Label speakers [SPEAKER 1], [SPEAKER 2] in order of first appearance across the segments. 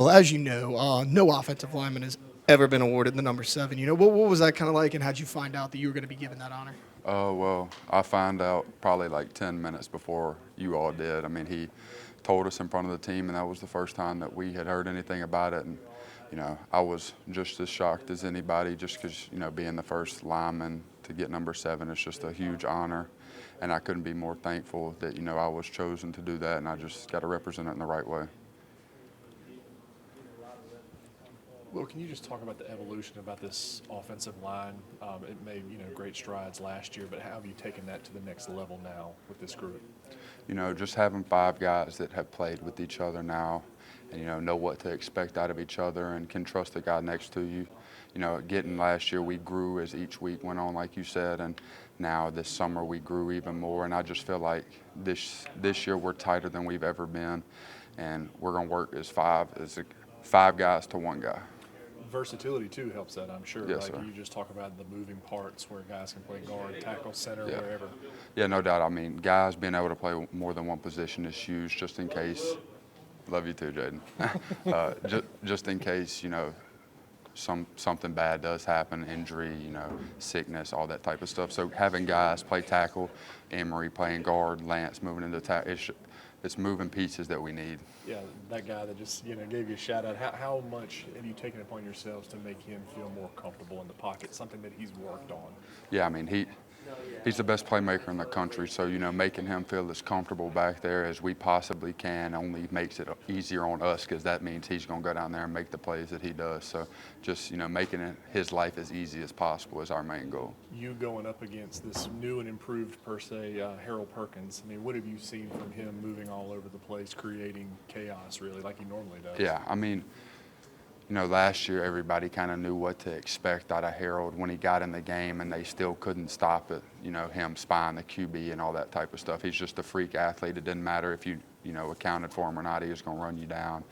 [SPEAKER 1] Well, as you know, no offensive lineman has ever been awarded the number 7. What was that kind of like, and how'd you find out that you were going to be given that honor?
[SPEAKER 2] Well, I found out probably like 10 minutes before you all did. I mean, he told us in front of the team, and that was the first time that we had heard anything about it. And, I was just as shocked as anybody just because, being the first lineman to get number 7 is just a huge honor. And I couldn't be more thankful that, I was chosen to do that, and I just got to represent it in the right way.
[SPEAKER 3] Will, can you just talk about the evolution about this offensive line? It made great strides last year, but how have you taken that to the next level now with this group?
[SPEAKER 2] Just having 5 guys that have played with each other now, and know what to expect out of each other, and can trust the guy next to you. Getting last year we grew as each week went on, like you said, and now this summer we grew even more. And I just feel like this year we're tighter than we've ever been, and we're gonna work as five guys to one guy.
[SPEAKER 3] Versatility too helps that, I'm sure.
[SPEAKER 2] Yes,
[SPEAKER 3] like
[SPEAKER 2] sir.
[SPEAKER 3] you just talk about the moving parts where guys can play guard, tackle, center,
[SPEAKER 2] Yeah.
[SPEAKER 3] wherever.
[SPEAKER 2] Yeah, no doubt. I mean, guys being able to play more than one position is huge, just in case. Love you too, Jaden. Just in case, something bad does happen, injury, sickness, all that type of stuff. So having guys play tackle, Emery playing guard, Lance moving into tackle, it's moving pieces that we need.
[SPEAKER 3] Yeah, that guy that just gave you a shout out. How much have you taken upon yourselves to make him feel more comfortable in the pocket? Something that he's worked on.
[SPEAKER 2] Yeah, I mean he's the best playmaker in the country. So making him feel as comfortable back there as we possibly can only makes it easier on us, because that means he's going to go down there and make the plays that he does. So just making his life as easy as possible is our main goal.
[SPEAKER 3] You going up against this new and improved per se Harold Perkins. I mean, what have you seen from him moving all over the place, creating chaos really like he normally does?
[SPEAKER 2] Yeah, I mean, last year everybody kind of knew what to expect out of Harold when he got in the game, and they still couldn't stop it, him spying the QB and all that type of stuff. He's just a freak athlete. It didn't matter if you, accounted for him or not. He was going to run you down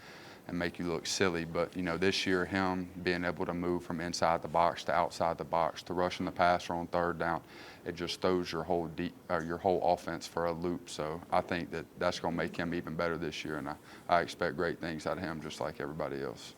[SPEAKER 2] and make you look silly. But, this year him being able to move from inside the box to outside the box to rushing the passer on third down, it just throws your whole offense for a loop. So I think that's going to make him even better this year, and I expect great things out of him just like everybody else.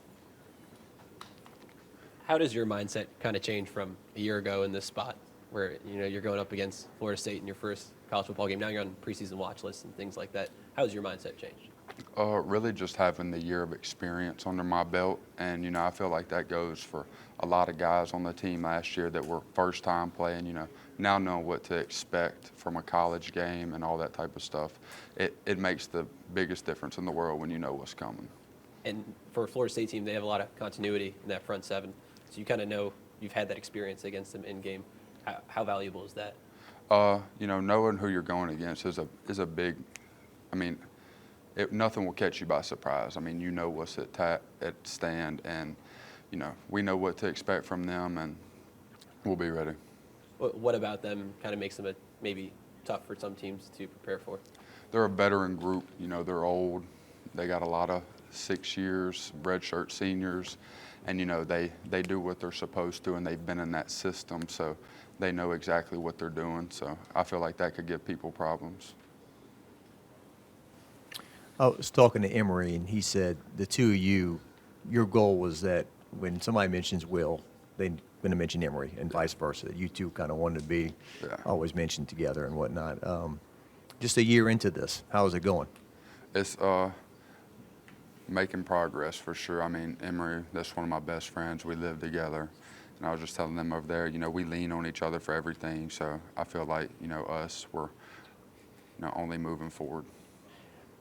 [SPEAKER 4] How does your mindset kind of change from a year ago in this spot where, you're going up against Florida State in your first college football game? Now you're on preseason watch lists and things like that. How has your mindset changed?
[SPEAKER 2] Really just having the year of experience under my belt. And, I feel like that goes for a lot of guys on the team last year that were first time playing, now knowing what to expect from a college game and all that type of stuff. It makes the biggest difference in the world when you know what's coming.
[SPEAKER 4] And for a Florida State team, they have a lot of continuity in that front seven. So you kind of know you've had that experience against them in game. How valuable is that?
[SPEAKER 2] Knowing who you're going against is a big. I mean, nothing will catch you by surprise. I mean, what's at stand, and we know what to expect from them, and we'll be ready.
[SPEAKER 4] What about them kind of makes them maybe tough for some teams to prepare for?
[SPEAKER 2] They're a veteran group. They're old. They got a lot of 6 years, redshirt seniors. And, they do what they're supposed to, and they've been in that system, so they know exactly what they're doing. So I feel like that could give people problems.
[SPEAKER 5] I was talking to Emery, and he said the two of you, your goal was that when somebody mentions Will, they're going to mention Emery, and vice versa. That you two kind of wanted to be always mentioned together and whatnot. Just a year into this, how is it going?
[SPEAKER 2] It's making progress for sure. I mean, Emery, that's one of my best friends. We live together. And I was just telling them over there, we lean on each other for everything. So I feel like, us, we're only moving forward.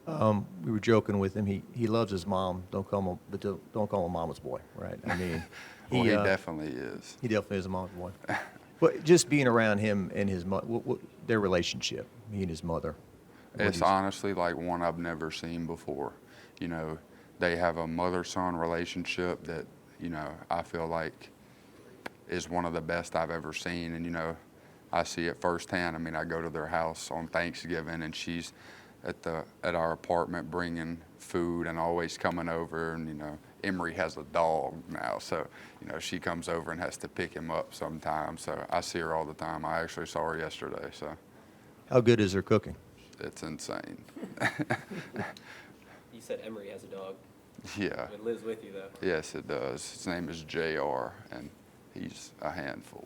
[SPEAKER 5] We were joking with him. He loves his mom. Don't call him mama's boy, right? I mean,
[SPEAKER 2] Well, he definitely is.
[SPEAKER 5] He definitely is a mama's boy. But just being around him and his mother, their relationship, he and his mother.
[SPEAKER 2] It's honestly like one I've never seen before. They have a mother-son relationship that, I feel like is one of the best I've ever seen. And, I see it firsthand. I mean, I go to their house on Thanksgiving, and she's at our apartment bringing food and always coming over. And, Emery has a dog now, so, she comes over and has to pick him up sometimes. So I see her all the time. I actually saw her yesterday, so.
[SPEAKER 5] How good is her cooking?
[SPEAKER 2] It's insane.
[SPEAKER 4] You said Emery has a dog.
[SPEAKER 2] Yeah.
[SPEAKER 4] It lives with you, though.
[SPEAKER 2] Yes, it does. His name is JR, and he's a handful.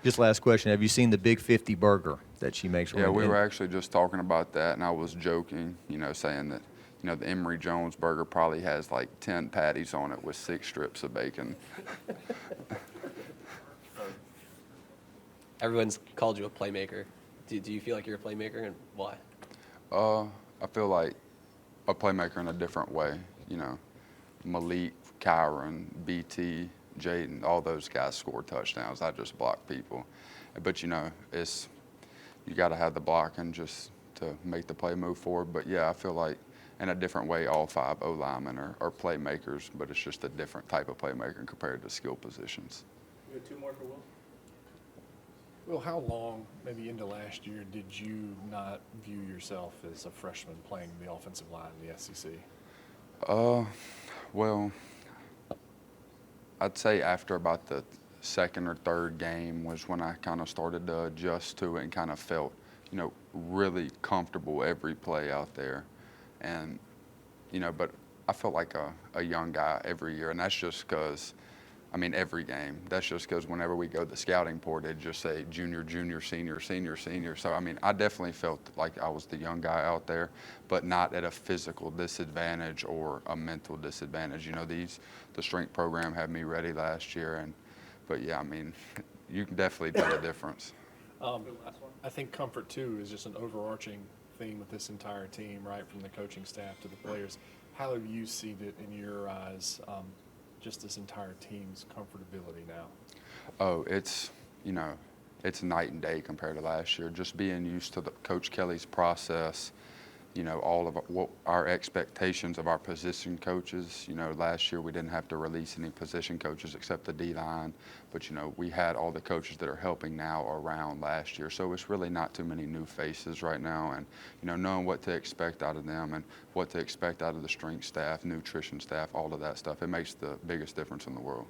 [SPEAKER 5] Just last question. Have you seen the Big 50 burger that she makes?
[SPEAKER 2] Yeah, we were actually just talking about that, and I was joking, saying that, the Emory Jones burger probably has like 10 patties on it with 6 strips of bacon.
[SPEAKER 4] Everyone's called you a playmaker. Do you feel like you're a playmaker, and why?
[SPEAKER 2] I feel like a playmaker in a different way. Malik, Kyron, BT, Jaden, all those guys score touchdowns. I just block people. But, it's you got to have the blocking just to make the play move forward. But, yeah, I feel like in a different way all 5 O-linemen are playmakers, but it's just a different type of playmaker compared to skill positions.
[SPEAKER 3] We have 2 more for Will. Will, how long, maybe into last year, did you not view yourself as a freshman playing the offensive line in the SEC?
[SPEAKER 2] Well, I'd say after about the second or third game was when I kind of started to adjust to it and kind of felt, really comfortable every play out there. And, but I felt like a young guy every year, and that's just because, every game. That's just because whenever we go to the scouting report, it'd just say junior, junior, senior, senior, senior. So, I definitely felt like I was the young guy out there, but not at a physical disadvantage or a mental disadvantage. The strength program had me ready last year, but yeah, you can definitely tell the difference.
[SPEAKER 3] I think comfort, too, is just an overarching theme with this entire team, right, from the coaching staff to the players. How have you seen it in your eyes, just this entire team's comfortability now?
[SPEAKER 2] Oh, it's night and day compared to last year. Just being used to Coach Kelly's process, all of what our expectations of our position coaches. Last year we didn't have to release any position coaches except the D-line, but, we had all the coaches that are helping now around last year. So it's really not too many new faces right now, and, knowing what to expect out of them and what to expect out of the strength staff, nutrition staff, all of that stuff, it makes the biggest difference in the world.